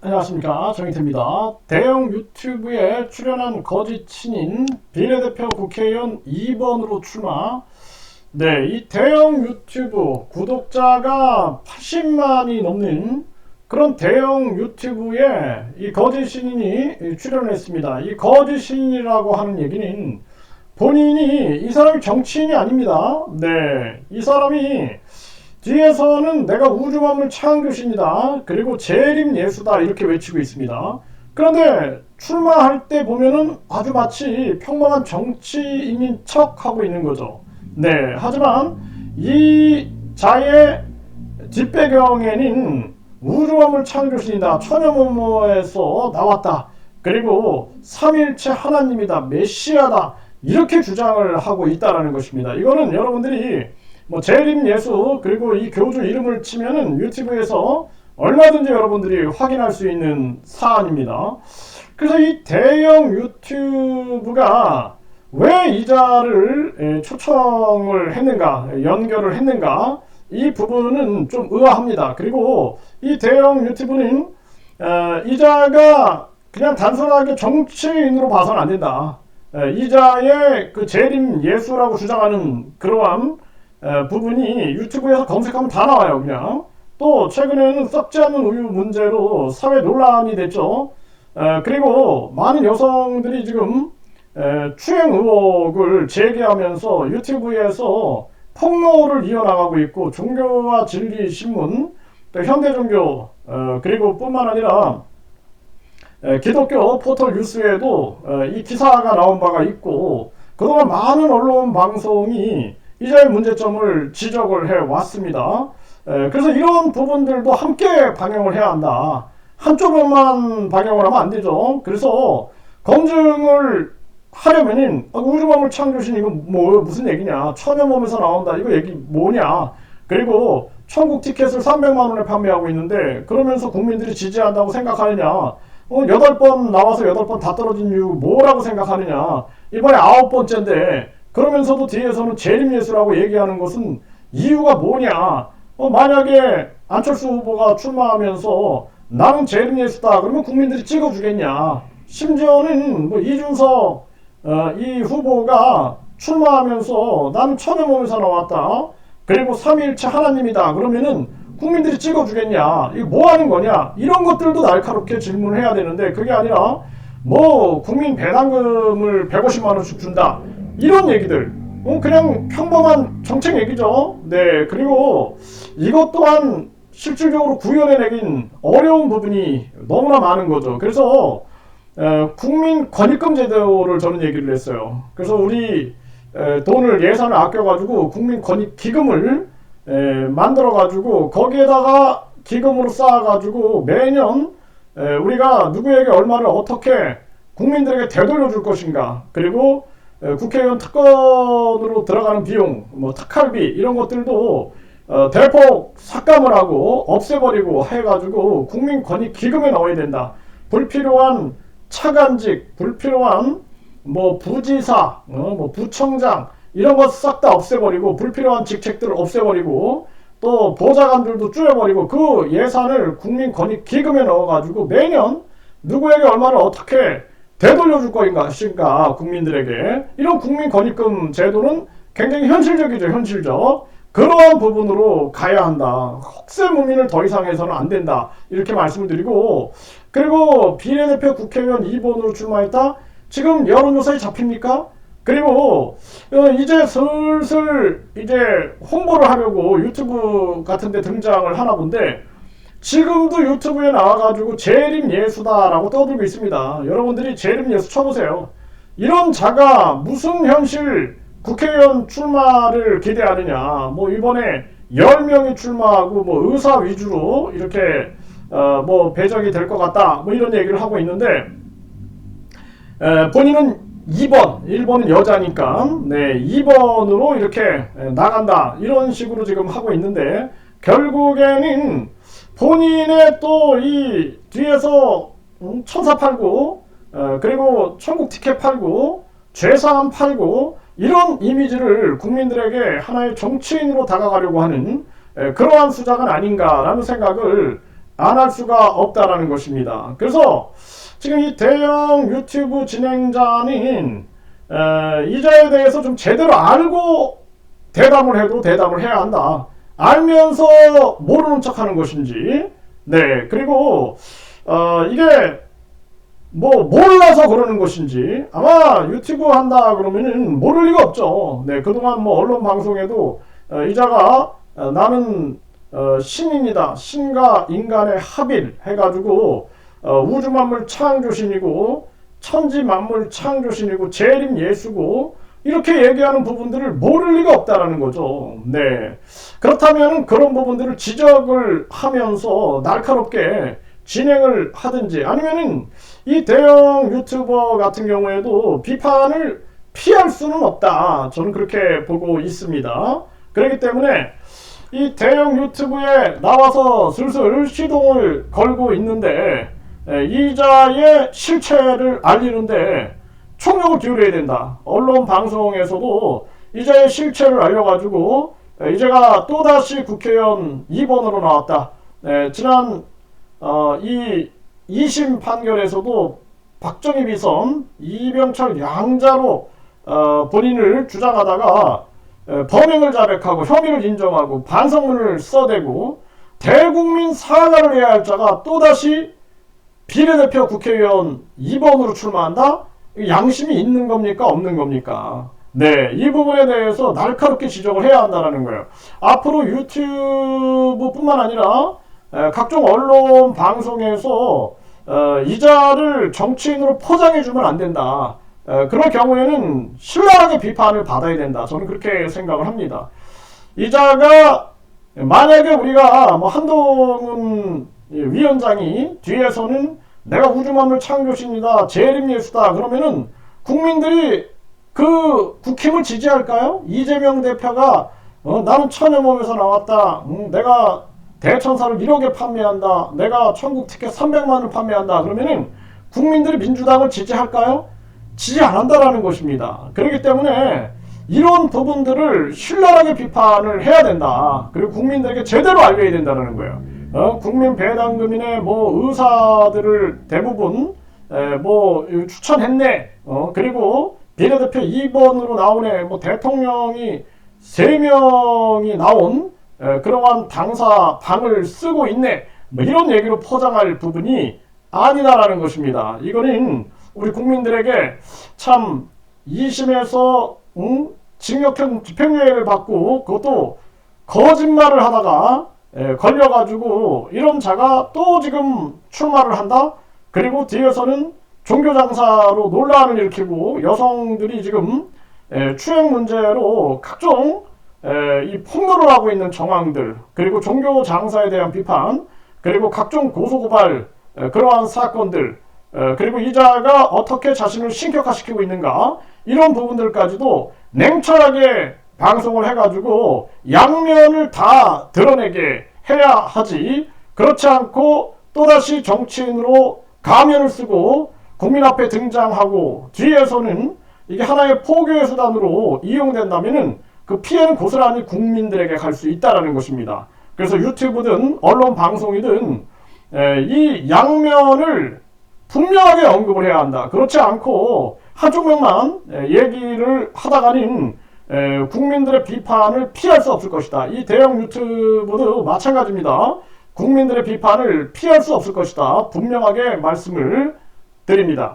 안녕하십니까, 정희태입니다. 대형 유튜브에 출연한 거짓 친인 비례대표 국회의원 2번으로 출마. 네, 이 대형 유튜브 구독자가 80만이 넘는 그런 대형 유튜브에 이 거짓 신인이 출연했습니다. 이 거짓 신인이라고 하는 얘기는 본인이 이 사람이 정치인이 아닙니다. 네, 이 사람이 뒤에서는 내가 우주만물 창조신이다. 그리고 재림 예수다. 이렇게 외치고 있습니다. 그런데 출마할 때 보면은 아주 마치 평범한 정치인인 척 하고 있는 거죠. 네. 하지만 이 자의 뒷배경에는 우주만물 창조신이다. 천여모모에서 나왔다. 그리고 삼일체 하나님이다. 메시아다. 이렇게 주장을 하고 있다라는 것입니다. 이거는 여러분들이 재림 예수 그리고 이 교주 이름을 치면은 유튜브에서 얼마든지 여러분들이 확인할 수 있는 사안입니다. 그래서 이 대형 유튜브가 왜 이자를 초청을 했는가, 연결을 했는가, 이 부분은 좀 의아합니다. 그리고 이 대형 유튜브는 이자가 그냥 단순하게 정치인으로 봐서는 안 된다. 이자의 그 재림 예수라고 주장하는 그러한 부분이 유튜브에서 검색하면 다 나와요. 그냥 또 최근에는 썩지 않는 우유 문제로 사회 논란이 됐죠. 그리고 많은 여성들이 지금 추행 의혹을 제기하면서 유튜브에서 폭로를 이어나가고 있고, 종교와 진리 신문, 또 현대종교, 그리고 뿐만 아니라 기독교 포털 뉴스에도 이 기사가 나온 바가 있고, 그동안 많은 언론 방송이 이자의 문제점을 지적을 해 왔습니다. 그래서 이런 부분들도 함께 방영을 해야 한다. 한쪽만 방영을 하면 안 되죠. 그래서 검증을 하려면은 우주만물 창조신 이거 무슨 얘기냐, 천여몸에서 나온다 이거 얘기 뭐냐, 그리고 천국 티켓을 300만 원에 판매하고 있는데 그러면서 국민들이 지지한다고 생각하느냐, 8번 나와서 8번 다 떨어진 이유 뭐라고 생각하느냐, 이번에 9번째인데 그러면서도 뒤에서는 재림예수라고 얘기하는 것은 이유가 뭐냐. 만약에 안철수 후보가 출마하면서 나는 재림예수다 그러면 국민들이 찍어주겠냐. 심지어는 이준석 이 후보가 출마하면서 나는 천여몸에서 나왔다, 그리고 삼위일체 하나님이다 그러면은 국민들이 찍어주겠냐. 이거 뭐 하는 거냐. 이런 것들도 날카롭게 질문을 해야 되는데, 그게 아니라 국민 배당금을 150만 원씩 준다 이런 얘기들, 그냥 평범한 정책 얘기죠. 네, 그리고 이것 또한 실질적으로 구현해내긴 어려운 부분이 너무나 많은 거죠. 그래서 국민 권익금 제도를 저는 얘기를 했어요. 그래서 우리 돈을, 예산을 아껴가지고 국민 권익 기금을 만들어가지고 거기에다가 기금으로 쌓아가지고 매년 우리가 누구에게 얼마를 어떻게 국민들에게 되돌려 줄 것인가, 그리고 국회의원 특권으로 들어가는 비용, 특할비 이런 것들도 대폭 삭감을 하고 없애버리고 해가지고 국민 권익 기금에 넣어야 된다. 불필요한 차관직, 불필요한 부지사, 부청장 이런 거 싹 다 없애버리고, 불필요한 직책들을 없애버리고, 또 보좌관들도 줄여버리고, 그 예산을 국민 권익 기금에 넣어가지고 매년 누구에게 얼마를 어떻게 되돌려줄 것인가 국민들에게, 이런 국민 권익금 제도는 굉장히 현실적이죠. 현실적. 그러한 부분으로 가야 한다. 헛세무민을 더 이상 해서는 안 된다. 이렇게 말씀을 드리고, 그리고 비례대표 국회의원 2번으로 출마했다. 지금 여론조사에 잡힙니까? 그리고 이제 슬슬 이제 홍보를 하려고 유튜브 같은 데 등장을 하나 본데, 지금도 유튜브에 나와가지고 재림 예수다라고 떠들고 있습니다. 여러분들이 재림 예수 쳐보세요. 이런 자가 무슨 현실 국회의원 출마를 기대하느냐. 이번에 10명이 출마하고 의사 위주로 이렇게 배정이 될 것 같다 이런 얘기를 하고 있는데, 본인은 2번, 1번은 여자니까 2번으로 이렇게 나간다 이런 식으로 지금 하고 있는데, 결국에는 본인의 또 이 뒤에서 천사 팔고, 그리고 천국 티켓 팔고, 죄사함 팔고, 이런 이미지를 국민들에게 하나의 정치인으로 다가가려고 하는 그러한 수작은 아닌가라는 생각을 안 할 수가 없다라는 것입니다. 그래서 지금 이 대형 유튜브 진행자는 이자에 대해서 좀 제대로 알고 대답을 해도 대답을 해야 한다. 알면서 모르는 척 하는 것인지. 네, 그리고 이게 뭐 몰라서 그러는 것인지. 아마 유튜브 한다 그러면은 모를 리가 없죠. 네, 그동안 뭐 언론 방송에도 이자가 나는 신입니다. 신과 인간의 합일 해가지고 우주 만물 창조신이고 천지 만물 창조신이고 재림 예수고 이렇게 얘기하는 부분들을 모를 리가 없다라는 거죠. 네. 그렇다면 그런 부분들을 지적을 하면서 날카롭게 진행을 하든지 아니면은 이 대형 유튜버 같은 경우에도 비판을 피할 수는 없다. 저는 그렇게 보고 있습니다. 그렇기 때문에 이 대형 유튜브에 나와서 슬슬 시동을 걸고 있는데 이자의 실체를 알리는데 총력을 기울여야 된다. 언론 방송에서도 이자의 실체를 알려가지고 이제가 또다시 국회의원 2번으로 나왔다. 지난 이 2심 판결에서도 박정희 비선, 이병철 양자로 본인을 주장하다가 범행을 자백하고 혐의를 인정하고 반성문을 써대고 대국민 사과를 해야 할 자가 또다시 비례대표 국회의원 2번으로 출마한다? 양심이 있는 겁니까? 없는 겁니까? 네, 이 부분에 대해서 날카롭게 지적을 해야 한다는 거예요. 앞으로 유튜브뿐만 아니라 각종 언론 방송에서 이자를 정치인으로 포장해주면 안 된다. 그럴 경우에는 신랄하게 비판을 받아야 된다. 저는 그렇게 생각을 합니다. 이자가 만약에 우리가 뭐 한동훈 위원장이 뒤에서는 내가 우주만물 창조신이다, 재림예수다 그러면은 국민들이 그 국힘을 지지할까요? 이재명 대표가 나는 천여몸에서 나왔다. 내가 대천사를 1억에 판매한다. 내가 천국 티켓 300만을 판매한다. 그러면은 국민들이 민주당을 지지할까요? 지지 안 한다라는 것입니다. 그렇기 때문에 이런 부분들을 신랄하게 비판을 해야 된다. 그리고 국민들에게 제대로 알려야 된다는 거예요. 국민 배당금이네 뭐 의사들을 대부분 뭐 추천했네. 그리고 비례대표 2번으로 나오네. 뭐 대통령이 3명이 나온 그러한 당사 방을 쓰고 있네. 뭐 이런 얘기로 포장할 부분이 아니다라는 것입니다. 이거는 우리 국민들에게 참 2심에서 징역형 집행유예를 받고 그것도 거짓말을 하다가 걸려가지고 이런 자가 또 지금 출마를 한다? 그리고 뒤에서는 종교장사로 논란을 일으키고 여성들이 지금 추행 문제로 각종 이 폭로를 하고 있는 정황들, 그리고 종교장사에 대한 비판, 그리고 각종 고소고발 그러한 사건들, 그리고 이자가 어떻게 자신을 신격화시키고 있는가, 이런 부분들까지도 냉철하게 방송을 해가지고 양면을 다 드러내게 해야 하지, 그렇지 않고 또다시 정치인으로 가면을 쓰고 국민 앞에 등장하고 뒤에서는 이게 하나의 포교의 수단으로 이용된다면은 그 피해는 고스란히 국민들에게 갈 수 있다는 것입니다. 그래서 유튜브든 언론 방송이든 이 양면을 분명하게 언급을 해야 한다. 그렇지 않고 한쪽 면만 얘기를 하다가는 국민들의 비판을 피할 수 없을 것이다. 이 대형 유튜브도 마찬가지입니다. 국민들의 비판을 피할 수 없을 것이다. 분명하게 말씀을 드립니다.